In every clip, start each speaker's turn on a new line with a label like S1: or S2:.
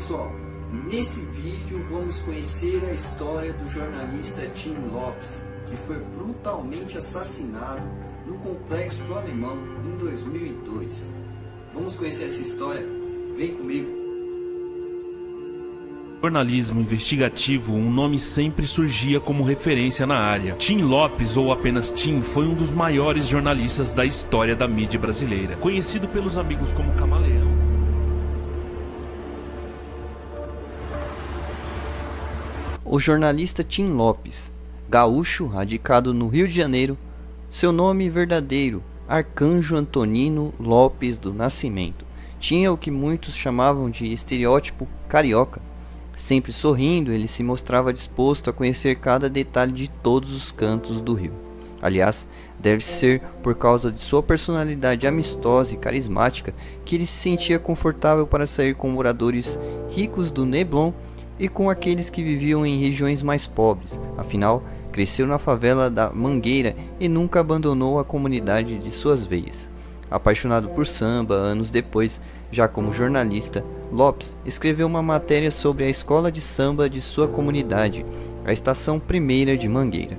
S1: pessoal, nesse vídeo vamos conhecer a história do jornalista Tim Lopes, que foi brutalmente assassinado no Complexo do Alemão em 2002. Vamos conhecer essa história? Vem comigo!
S2: Jornalismo investigativo, um nome sempre surgia como referência na área. Tim Lopes, ou apenas Tim, foi um dos maiores jornalistas da história da mídia brasileira, conhecido pelos amigos como Camaleão.
S3: O jornalista Tim Lopes, gaúcho, radicado no Rio de Janeiro, seu nome verdadeiro, Arcanjo Antonino Lopes do Nascimento, tinha o que muitos chamavam de estereótipo carioca. Sempre sorrindo, ele se mostrava disposto a conhecer cada detalhe de todos os cantos do Rio. Aliás, deve ser por causa de sua personalidade amistosa e carismática que ele se sentia confortável para sair com moradores ricos do Leblon e com aqueles que viviam em regiões mais pobres. Afinal, cresceu na favela da Mangueira e nunca abandonou a comunidade de suas veias. Apaixonado por samba, anos depois, já como jornalista, Lopes escreveu uma matéria sobre a escola de samba de sua comunidade, a Estação Primeira de Mangueira.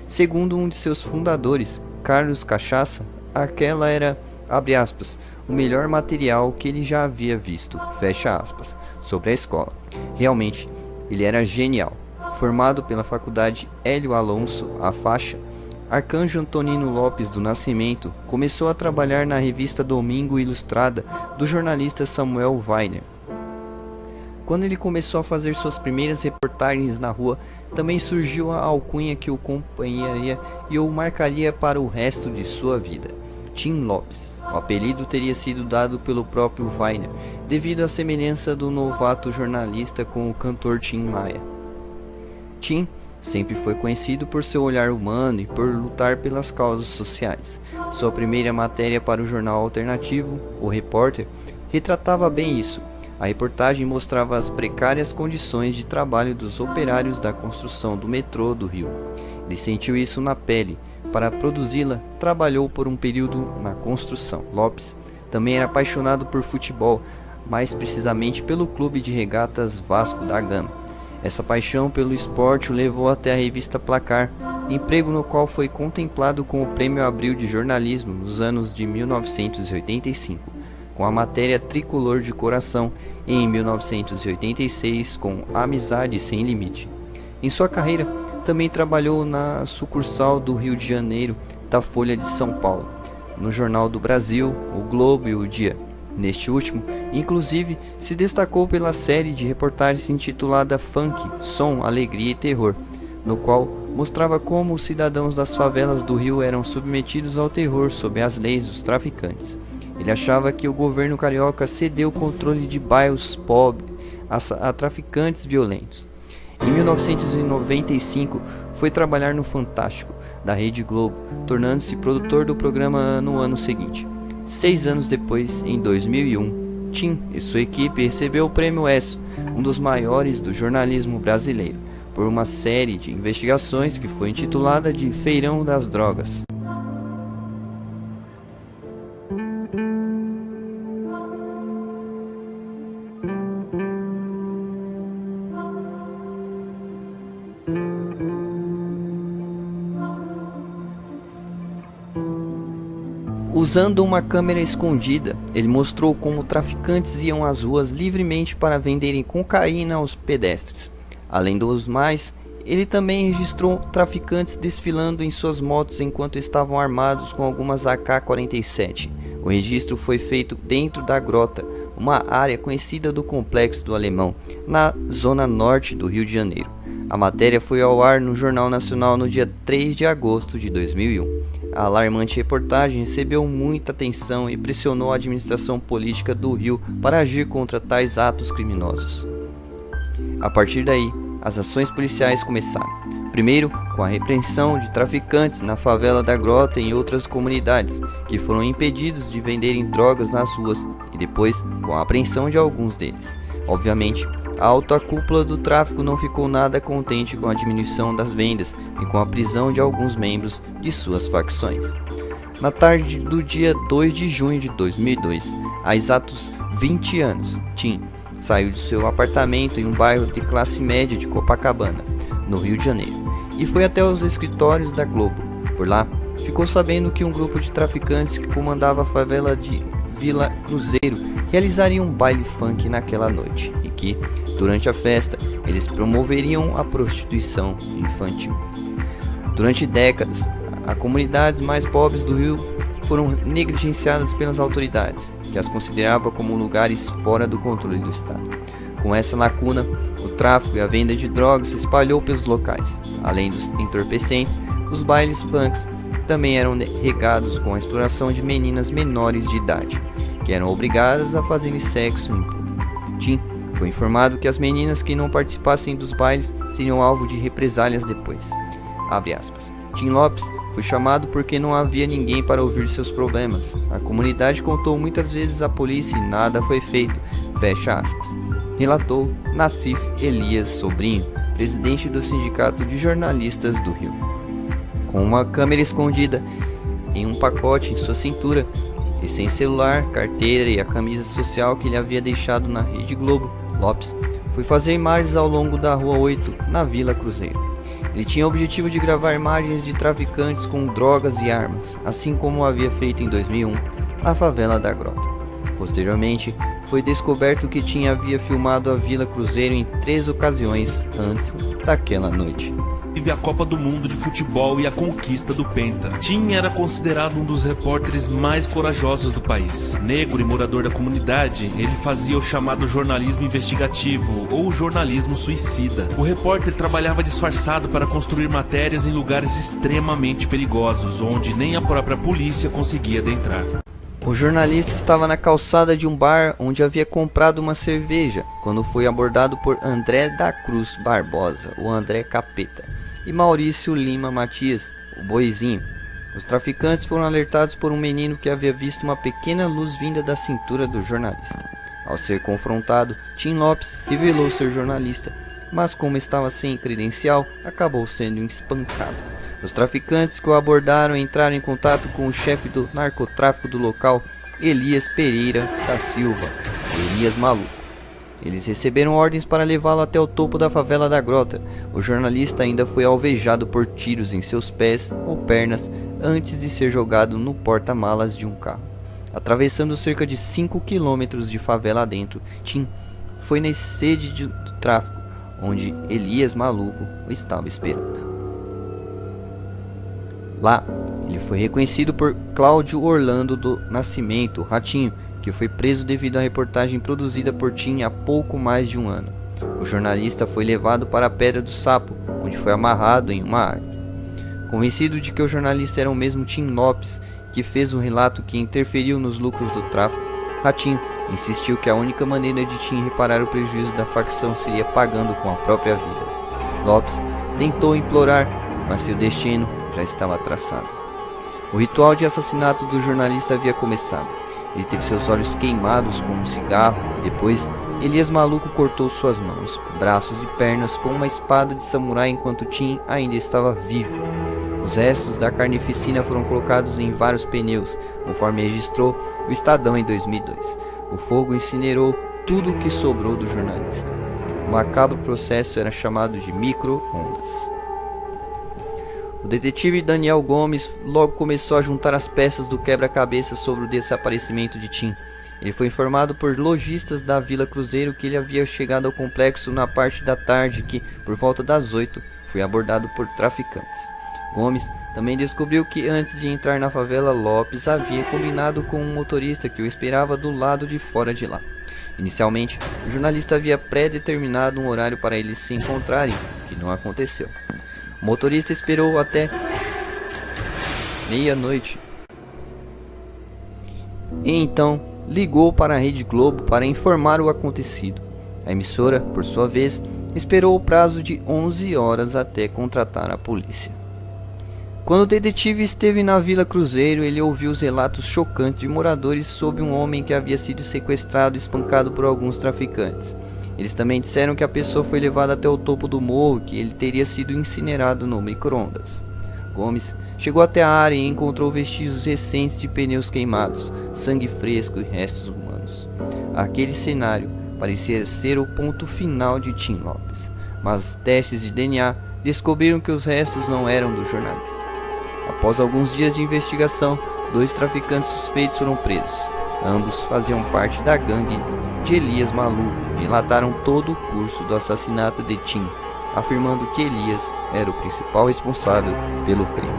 S3: Segundo um de seus fundadores, Carlos Cachaça, aquela era, abre aspas, o melhor material que ele já havia visto, fecha aspas, sobre a escola. Realmente, ele era genial. Formado pela Faculdade Hélio Alonso, a Faixa, Arcanjo Antonino Lopes do Nascimento começou a trabalhar na revista Domingo Ilustrada do jornalista Samuel Weiner. Quando ele começou a fazer suas primeiras reportagens na rua, também surgiu a alcunha que o acompanharia e o marcaria para o resto de sua vida: Tim Lopes. O apelido teria sido dado pelo próprio Weiner, devido à semelhança do novato jornalista com o cantor Tim Maia. Tim sempre foi conhecido por seu olhar humano e por lutar pelas causas sociais. Sua primeira matéria para o jornal alternativo, O Repórter, retratava bem isso. A reportagem mostrava as precárias condições de trabalho dos operários da construção do metrô do Rio. Ele sentiu isso na pele. Para produzi-la, trabalhou por um período na construção. Lopes também era apaixonado por futebol, mais precisamente pelo Clube de Regatas Vasco da Gama. Essa paixão pelo esporte o levou até a revista Placar, emprego no qual foi contemplado com o Prêmio Abril de Jornalismo nos anos de 1985, com a matéria Tricolor de Coração, e em 1986 com Amizade Sem Limite. Em sua carreira, também trabalhou na sucursal do Rio de Janeiro da Folha de São Paulo, no Jornal do Brasil, o Globo e o Dia. Neste último, inclusive, se destacou pela série de reportagens intitulada Funk, Som, Alegria e Terror, no qual mostrava como os cidadãos das favelas do Rio eram submetidos ao terror sob as leis dos traficantes. Ele achava que o governo carioca cedeu o controle de bairros pobres a traficantes violentos. Em 1995, foi trabalhar no Fantástico, da Rede Globo, tornando-se produtor do programa no ano seguinte. 6 anos depois, em 2001, Tim e sua equipe recebeu o Prêmio ESSO, um dos maiores do jornalismo brasileiro, por uma série de investigações que foi intitulada de Feirão das Drogas. Usando uma câmera escondida, ele mostrou como traficantes iam às ruas livremente para venderem cocaína aos pedestres. Além dos mais, ele também registrou traficantes desfilando em suas motos enquanto estavam armados com algumas AK-47. O registro foi feito dentro da Grota, uma área conhecida do Complexo do Alemão, na zona norte do Rio de Janeiro. A matéria foi ao ar no Jornal Nacional no dia 3 de agosto de 2001. A alarmante reportagem recebeu muita atenção e pressionou a administração política do Rio para agir contra tais atos criminosos. A partir daí, as ações policiais começaram. Primeiro, com a repreensão de traficantes na favela da Grota e em outras comunidades, que foram impedidos de venderem drogas nas ruas, e depois com a apreensão de alguns deles. Obviamente, a alta cúpula do tráfico não ficou nada contente com a diminuição das vendas e com a prisão de alguns membros de suas facções. Na tarde do dia 2 de junho de 2002, há exatos 20 anos, Tim saiu de seu apartamento em um bairro de classe média de Copacabana, no Rio de Janeiro, e foi até os escritórios da Globo. Por lá, ficou sabendo que um grupo de traficantes que comandava a favela de Vila Cruzeiro realizaria um baile funk naquela noite e que, durante a festa, eles promoveriam a prostituição infantil. Durante décadas, as comunidades mais pobres do Rio foram negligenciadas pelas autoridades, que as consideravam como lugares fora do controle do Estado. Com essa lacuna, o tráfico e a venda de drogas se espalhou pelos locais. Além dos entorpecentes, os bailes funks também eram regados com a exploração de meninas menores de idade, que eram obrigadas a fazerem sexo em público. Tim foi informado que as meninas que não participassem dos bailes seriam alvo de represálias depois. Abre aspas. Tim Lopes foi chamado porque não havia ninguém para ouvir seus problemas. A comunidade contou muitas vezes à polícia e nada foi feito. Fecha aspas. Relatou Nassif Elias Sobrinho, presidente do Sindicato de Jornalistas do Rio. Com uma câmera escondida em um pacote em sua cintura e sem celular, carteira e a camisa social que ele havia deixado na Rede Globo, Lopes foi fazer imagens ao longo da Rua 8, na Vila Cruzeiro. Ele tinha o objetivo de gravar imagens de traficantes com drogas e armas, assim como havia feito em 2001 na favela da Grota. Posteriormente, foi descoberto que Tim havia filmado a Vila Cruzeiro em 3 ocasiões antes daquela noite.
S2: Teve a Copa do Mundo de Futebol e a conquista do Penta. Tim era considerado um dos repórteres mais corajosos do país. Negro e morador da comunidade, ele fazia o chamado jornalismo investigativo ou jornalismo suicida. O repórter trabalhava disfarçado para construir matérias em lugares extremamente perigosos, onde nem a própria polícia conseguia adentrar.
S3: O jornalista estava na calçada de um bar onde havia comprado uma cerveja quando foi abordado por André da Cruz Barbosa, o André Capeta, e Maurício Lima Matias, o Boizinho. Os traficantes foram alertados por um menino que havia visto uma pequena luz vinda da cintura do jornalista. Ao ser confrontado, Tim Lopes revelou ser jornalista, mas como estava sem credencial, acabou sendo espancado. Os traficantes que o abordaram entraram em contato com o chefe do narcotráfico do local, Elias Pereira da Silva, Elias Maluco. Eles receberam ordens para levá-lo até o topo da favela da Grota. O jornalista ainda foi alvejado por tiros em seus pés ou pernas antes de ser jogado no porta-malas de um carro. Atravessando cerca de 5 quilômetros de favela adentro, Tim foi na sede do tráfico, onde Elias Maluco o estava esperando. Lá, ele foi reconhecido por Cláudio Orlando do Nascimento, Ratinho, que foi preso devido à reportagem produzida por Tim há pouco mais de um ano. O jornalista foi levado para a Pedra do Sapo, onde foi amarrado em uma árvore. Convencido de que o jornalista era o mesmo Tim Lopes, que fez um relato que interferiu nos lucros do tráfico, Ratinho insistiu que a única maneira de Tim reparar o prejuízo da facção seria pagando com a própria vida. Lopes tentou implorar, mas seu destino já estava traçado. O ritual de assassinato do jornalista havia começado. Ele teve seus olhos queimados com um cigarro e depois Elias Maluco cortou suas mãos, braços e pernas com uma espada de samurai enquanto Tim ainda estava vivo. Os restos da carnificina foram colocados em vários pneus, conforme registrou o Estadão em 2002. O fogo incinerou tudo o que sobrou do jornalista. O macabro processo era chamado de micro-ondas. O detetive Daniel Gomes logo começou a juntar as peças do quebra-cabeça sobre o desaparecimento de Tim. Ele foi informado por lojistas da Vila Cruzeiro que ele havia chegado ao complexo na parte da tarde que, por volta das 8, foi abordado por traficantes. Gomes também descobriu que antes de entrar na favela, Lopes havia combinado com um motorista que o esperava do lado de fora de lá. Inicialmente, o jornalista havia pré-determinado um horário para eles se encontrarem, que não aconteceu. O motorista esperou até meia-noite e então ligou para a Rede Globo para informar o acontecido. A emissora, por sua vez, esperou o prazo de 11 horas até contratar a polícia. Quando o detetive esteve na Vila Cruzeiro, ele ouviu os relatos chocantes de moradores sobre um homem que havia sido sequestrado e espancado por alguns traficantes. Eles também disseram que a pessoa foi levada até o topo do morro e que ele teria sido incinerado no micro-ondas. Gomes chegou até a área e encontrou vestígios recentes de pneus queimados, sangue fresco e restos humanos. Aquele cenário parecia ser o ponto final de Tim Lopes, mas testes de DNA descobriram que os restos não eram do jornalista. Após alguns dias de investigação, 2 traficantes suspeitos foram presos. Ambos faziam parte da gangue de Elias Maluco e relataram todo o curso do assassinato de Tim, afirmando que Elias era o principal responsável pelo crime.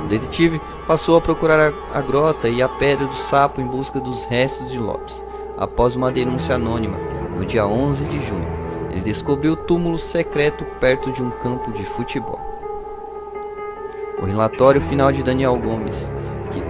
S3: O detetive passou a procurar a grota e a Pedra do Sapo em busca dos restos de Lopes. Após uma denúncia anônima, no dia 11 de junho, ele descobriu o túmulo secreto perto de um campo de futebol. O relatório final de Daniel Gomes, que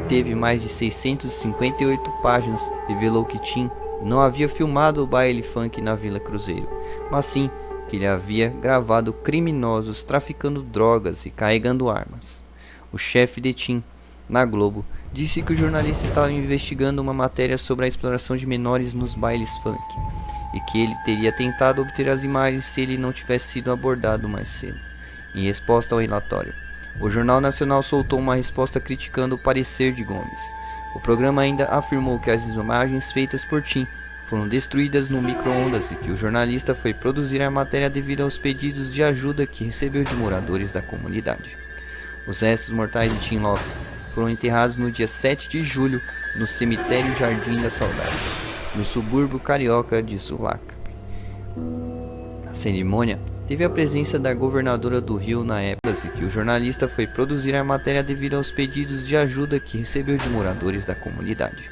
S3: teve mais de 658 páginas, revelou que Tim não havia filmado o baile funk na Vila Cruzeiro, mas sim que ele havia gravado criminosos traficando drogas e carregando armas. O chefe de Tim, na Globo, disse que o jornalista estava investigando uma matéria sobre a exploração de menores nos bailes funk, e que ele teria tentado obter as imagens se ele não tivesse sido abordado mais cedo. Em resposta ao relatório, o Jornal Nacional soltou uma resposta criticando o parecer de Gomes. O programa ainda afirmou que as imagens feitas por Tim foram destruídas no micro-ondas e que o jornalista foi produzir a matéria devido aos pedidos de ajuda que recebeu de moradores da comunidade. Os restos mortais de Tim Lopes foram enterrados no dia 7 de julho no cemitério Jardim da Saudade, no subúrbio carioca de Sulacap. A cerimônia teve a presença da governadora do Rio na época e que o jornalista foi produzir a matéria devido aos pedidos de ajuda que recebeu de moradores da comunidade.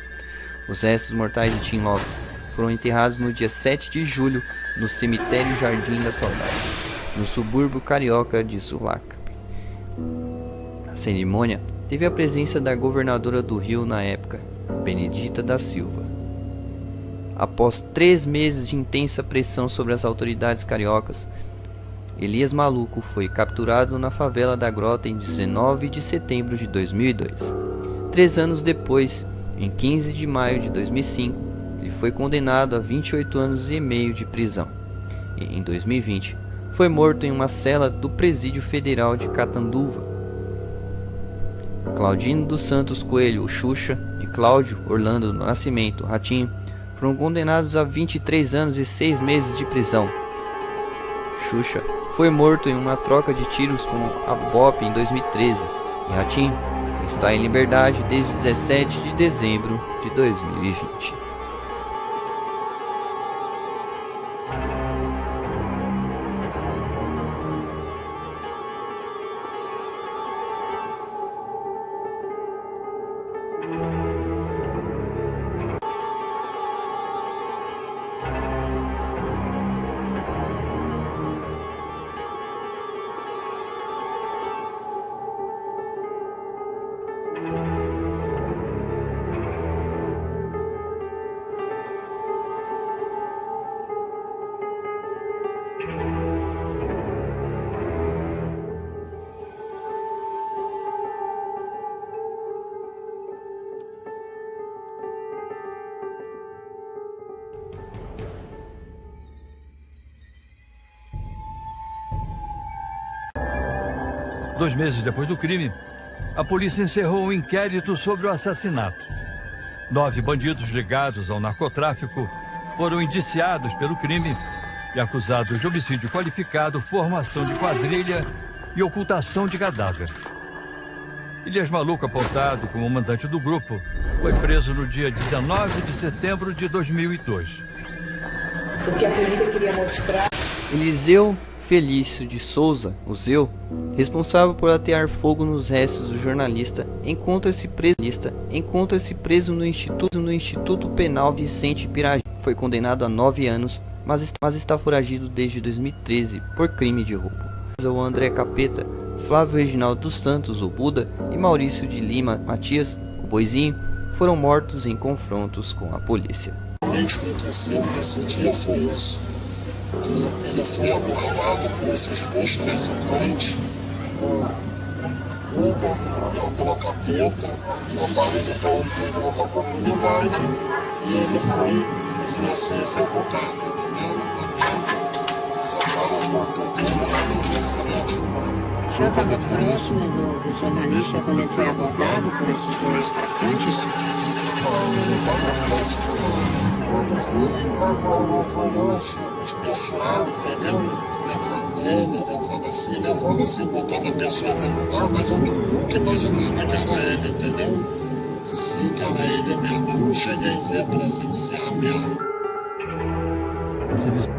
S3: Os restos mortais de Tim Lopes foram enterrados no dia 7 de julho no cemitério Jardim da Saudade, no subúrbio carioca de Sulacap. A cerimônia teve a presença da governadora do Rio na época, Benedita da Silva. Após 3 meses de intensa pressão sobre as autoridades cariocas, Elias Maluco foi capturado na favela da Grota em 19 de setembro de 2002. 3 anos depois, em 15 de maio de 2005, ele foi condenado a 28 anos e meio de prisão. E, em 2020, foi morto em uma cela do Presídio Federal de Catanduva. Claudino dos Santos Coelho, o Xuxa, e Cláudio Orlando do Nascimento, Ratinho, foram condenados a 23 anos e 6 meses de prisão. Xuxa foi morto em uma troca de tiros com a BOP em 2013 e Ratinho está em liberdade desde 17 de dezembro de 2020.
S4: Dois meses depois do crime, a polícia encerrou um inquérito sobre o assassinato. 9 bandidos ligados ao narcotráfico foram indiciados pelo crime e acusados de homicídio qualificado, formação de quadrilha e ocultação de cadáver. Elias Maluco, apontado como mandante do grupo, foi preso no dia 19 de setembro de 2002.
S5: O que a polícia queria mostrar...
S3: Eliseu Felício de Souza, o Zeu, responsável por atear fogo nos restos do jornalista, encontra-se preso no Instituto Penal Vicente Piragi. Foi condenado a 9 anos, mas está foragido desde 2013 por crime de roubo. O André Capeta, Flávio Reginaldo dos Santos, o Buda, e Maurício de Lima Matias, o Boizinho, foram mortos em confrontos com a polícia.
S6: O que aconteceu nesse dia foi isso, que ele foi abordado por esses 2 traficantes, o Buda e o André Capeta, e levaram ele para o interior da comunidade, e ele ia ser executado,
S5: O senhor estava próximo do jornalista quando ele foi abordado por esses 2 traficantes?
S6: Quando veio o alvoroço, os pessoal, entendeu? Levando ele, levando assim, botando a pessoa dentro do carro, mas eu nunca imaginava que era ele, entendeu? Assim, que era ele mesmo, eu não cheguei a ver, presenciar mesmo.
S4: Você disse